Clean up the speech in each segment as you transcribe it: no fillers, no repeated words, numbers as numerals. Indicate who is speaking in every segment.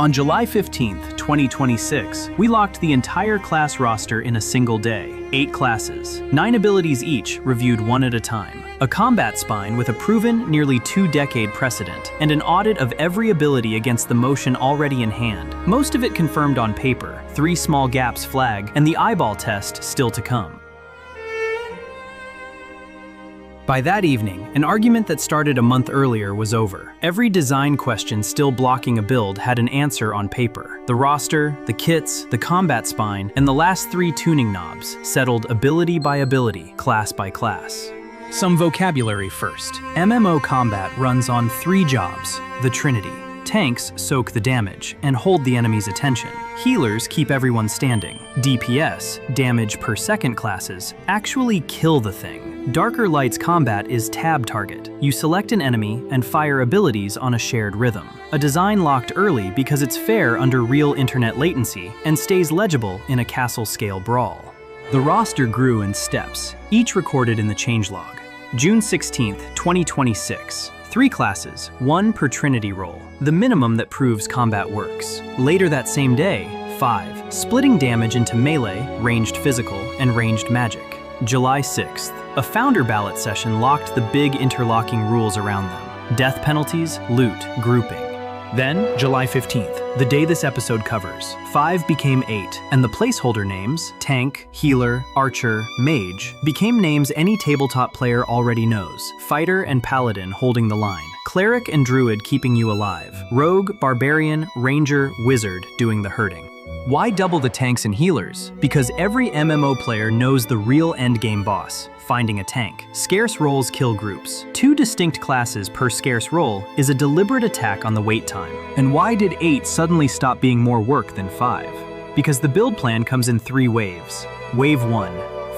Speaker 1: On July 15th, 2026, we locked the entire class roster in a single day. 8 classes, 9 abilities each, reviewed one at a time. A combat spine with a proven, nearly 2-decade precedent, and an audit of every ability against the motion already in hand. Most of it confirmed on paper, 3 small gaps flag, and the eyeball test still to come. By that evening, an argument that started a month earlier was over. Every design question still blocking a build had an answer on paper. The roster, the kits, the combat spine, and the last 3 tuning knobs settled ability by ability, class by class. Some vocabulary first. MMO combat runs on 3 jobs: the Trinity. Tanks soak the damage and hold the enemy's attention. Healers keep everyone standing. DPS, damage per second classes, actually kill the thing. Darkerlight's combat is tab target. You select an enemy and fire abilities on a shared rhythm. A design locked early because it's fair under real internet latency and stays legible in a castle-scale brawl. The roster grew in steps, each recorded in the changelog. June 16th, 2026. 3 classes, 1 per Trinity roll, the minimum that proves combat works. Later that same day, 5, splitting damage into melee, ranged physical, and ranged magic. July 6th, a founder ballot session locked the big interlocking rules around them: death penalties, loot, grouping. Then, July 15th, the day this episode covers, 5 became 8, and the placeholder names, tank, healer, archer, mage, became names any tabletop player already knows: fighter and paladin holding the line, cleric and druid keeping you alive, rogue, barbarian, ranger, wizard doing the hurting. Why double the tanks and healers? Because every MMO player knows the real endgame boss: finding a tank. Scarce roles kill groups. 2 distinct classes per scarce role is a deliberate attack on the wait time. And why did 8 suddenly stop being more work than 5? Because the build plan comes in 3 waves. Wave 1,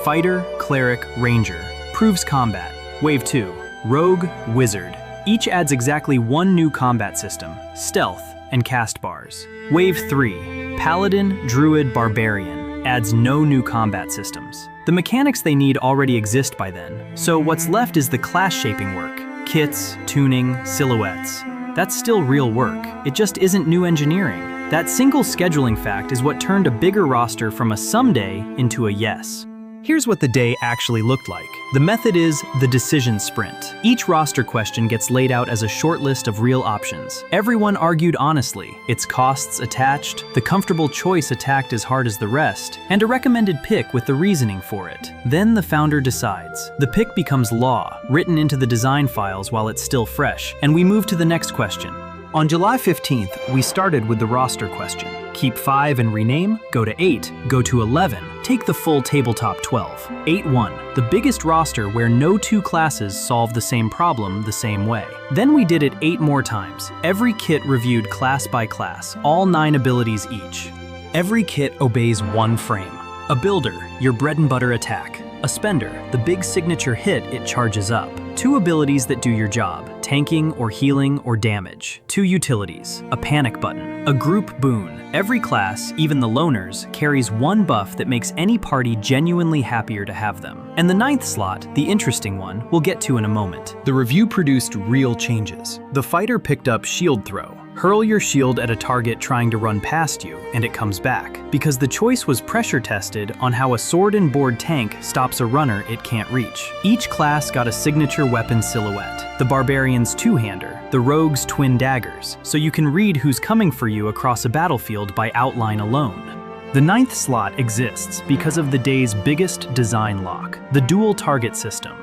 Speaker 1: fighter, cleric, ranger, proves combat. Wave 2, rogue, wizard. Each adds exactly 1 new combat system: stealth and cast bars. Wave 3, paladin, druid, barbarian, adds no new combat systems. The mechanics they need already exist by then, so what's left is the class-shaping work: kits, tuning, silhouettes. That's still real work, it just isn't new engineering. That single scheduling fact is what turned a bigger roster from a someday into a yes. Here's what the day actually looked like. The method is the decision sprint. Each roster question gets laid out as a short list of real options. Everyone argued honestly, its costs attached, the comfortable choice attacked as hard as the rest, and a recommended pick with the reasoning for it. Then the founder decides. The pick becomes law, written into the design files while it's still fresh, and we move to the next question. On July 15th, we started with the roster question. Keep 5 and rename, go to 8, go to 11, take the full tabletop 12. 8-1, the biggest roster where no 2 classes solve the same problem the same way. Then we did it 8 more times. Every kit reviewed class by class, all 9 abilities each. Every kit obeys 1 frame. A builder, your bread and butter attack. A spender, the big signature hit it charges up. 2 abilities that do your job: tanking or healing or damage. 2 utilities, a panic button, a group boon. Every class, even the loners, carries 1 buff that makes any party genuinely happier to have them. And the 9th slot, the interesting one, we'll get to in a moment. The review produced real changes. The fighter picked up shield throw. Hurl your shield at a target trying to run past you, and it comes back. Because the choice was pressure tested on how a sword and board tank stops a runner it can't reach. Each class got a signature weapon silhouette. The barbarian's 2-hander, the rogue's twin daggers, so you can read who's coming for you across a battlefield by outline alone. The 9th slot exists because of the day's biggest design lock: the dual target system.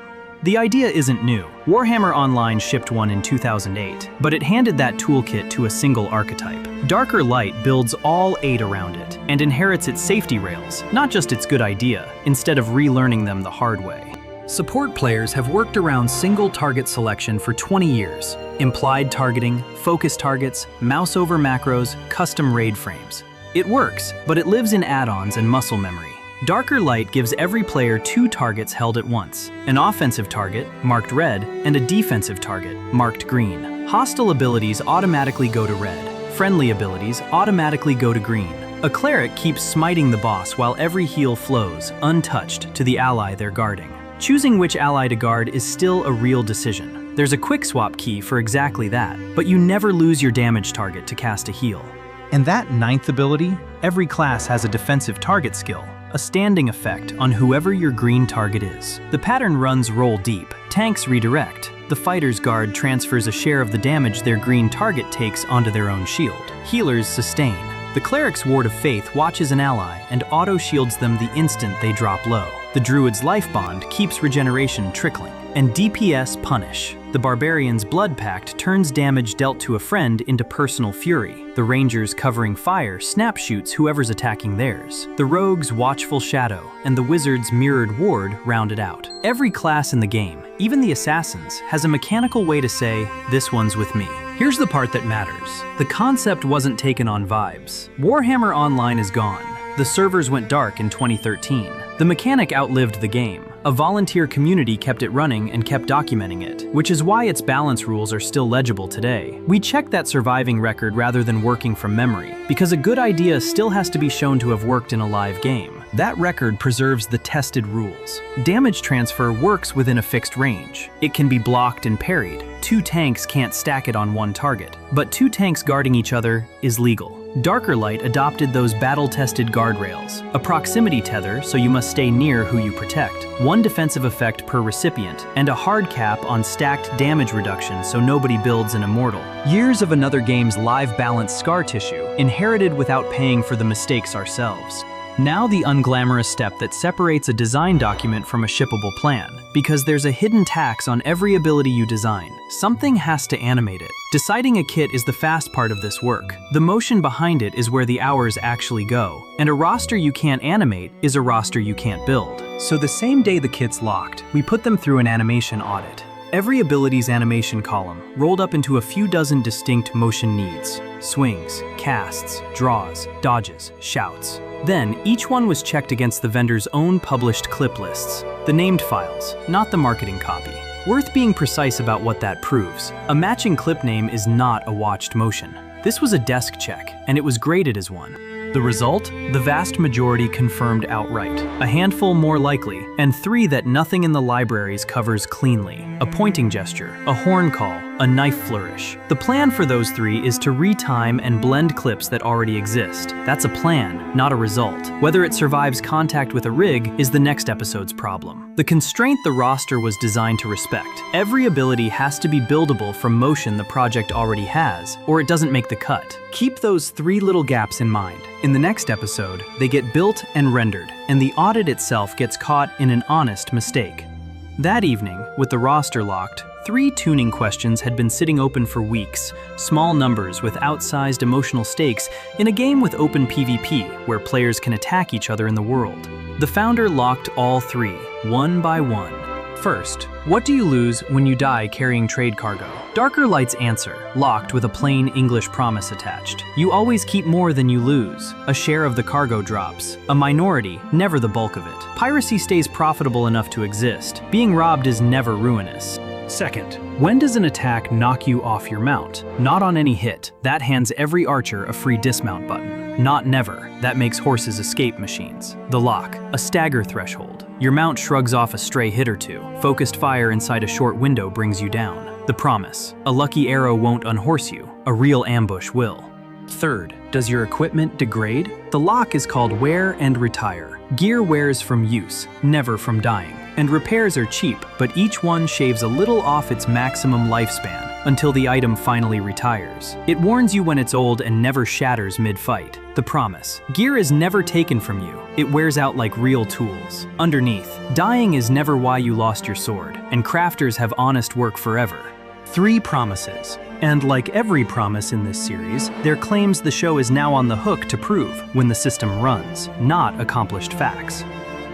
Speaker 1: The idea isn't new. Warhammer Online shipped one in 2008, but it handed that toolkit to a single archetype. Darkerlight builds all 8 around it, and inherits its safety rails, not just its good idea, instead of relearning them the hard way. Support players have worked around single target selection for 20 years. Implied targeting, focus targets, mouse over macros, custom raid frames. It works, but it lives in add-ons and muscle memory. Darkerlight gives every player 2 targets held at once: an offensive target, marked red, and a defensive target, marked green. Hostile abilities automatically go to red. Friendly abilities automatically go to green. A cleric keeps smiting the boss while every heal flows, untouched, to the ally they're guarding. Choosing which ally to guard is still a real decision. There's a quick swap key for exactly that, but you never lose your damage target to cast a heal. And that ninth ability, every class has a defensive target skill, a standing effect on whoever your green target is. The pattern runs roll deep. Tanks redirect. The fighter's guard transfers a share of the damage their green target takes onto their own shield. Healers sustain. The cleric's ward of faith watches an ally and auto-shields them the instant they drop low. The druid's life bond keeps regeneration trickling. And DPS punish. The barbarian's blood pact turns damage dealt to a friend into personal fury. The ranger's covering fire snap shoots whoever's attacking theirs. The rogue's watchful shadow and the wizard's mirrored ward round it out. Every class in the game, even the assassins, has a mechanical way to say, "This one's with me." Here's the part that matters. The concept wasn't taken on vibes. Warhammer Online is gone. The servers went dark in 2013. The mechanic outlived the game. A volunteer community kept it running and kept documenting it, which is why its balance rules are still legible today. We check that surviving record rather than working from memory, because a good idea still has to be shown to have worked in a live game. That record preserves the tested rules. Damage transfer works within a fixed range. It can be blocked and parried. 2 tanks can't stack it on one target, but 2 tanks guarding each other is legal. Darkerlight adopted those battle-tested guardrails, a proximity tether so you must stay near who you protect, 1 defensive effect per recipient, and a hard cap on stacked damage reduction so nobody builds an immortal. Years of another game's live balance scar tissue, inherited without paying for the mistakes ourselves. Now the unglamorous step that separates a design document from a shippable plan, because there's a hidden tax on every ability you design. Something has to animate it. Deciding a kit is the fast part of this work. The motion behind it is where the hours actually go, and a roster you can't animate is a roster you can't build. So the same day the kit's locked, we put them through an animation audit. Every ability's animation column rolled up into a few dozen distinct motion needs: swings, casts, draws, dodges, shouts. Then, each one was checked against the vendor's own published clip lists, the named files, not the marketing copy. Worth being precise about what that proves. A matching clip name is not a watched motion. This was a desk check, and it was graded as one. The result? The vast majority confirmed outright, a handful more likely, and 3 that nothing in the libraries covers cleanly. A pointing gesture, a horn call, a knife flourish. The plan for those 3 is to retime and blend clips that already exist. That's a plan, not a result. Whether it survives contact with a rig is the next episode's problem. The constraint the roster was designed to respect. Every ability has to be buildable from motion the project already has, or it doesn't make the cut. Keep those 3 little gaps in mind. In the next episode, they get built and rendered, and the audit itself gets caught in an honest mistake. That evening, with the roster locked, 3 tuning questions had been sitting open for weeks, small numbers with outsized emotional stakes in a game with open PvP, where players can attack each other in the world. The founder locked all 3, one by one. First, what do you lose when you die carrying trade cargo? Darkerlight's answer, locked with a plain English promise attached. You always keep more than you lose. A share of the cargo drops. A minority, never the bulk of it. Piracy stays profitable enough to exist. Being robbed is never ruinous. Second, when does an attack knock you off your mount? Not on any hit. That hands every archer a free dismount button. Not never. That makes horses escape machines. The lock, a stagger threshold. Your mount shrugs off a stray hit or 2. Focused fire inside a short window brings you down. The promise, a lucky arrow won't unhorse you. A real ambush will. Third, does your equipment degrade? The lock is called wear and retire. Gear wears from use, never from dying. And repairs are cheap, but each one shaves a little off its maximum lifespan until the item finally retires. It warns you when it's old and never shatters mid-fight. The promise, gear is never taken from you. It wears out like real tools. Underneath, dying is never why you lost your sword, and crafters have honest work forever. 3 promises. And like every promise in this series, there claims the show is now on the hook to prove when the system runs, not accomplished facts.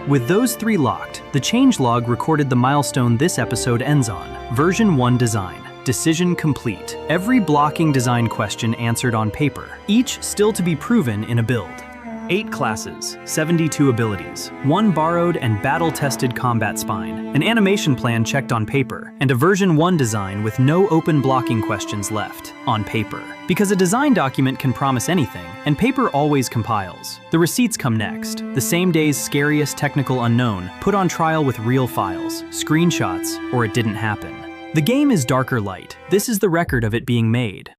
Speaker 1: With those 3 locked, the changelog recorded the milestone this episode ends on, version 1 design. Decision complete. Every blocking design question answered on paper, each still to be proven in a build. 8 classes, 72 abilities, 1 borrowed and battle-tested combat spine, an animation plan checked on paper, and a version 1 design with no open blocking questions left, on paper. Because a design document can promise anything, and paper always compiles. The receipts come next, the same day's scariest technical unknown, put on trial with real files, screenshots, or it didn't happen. The game is Darkerlight. This is the record of it being made.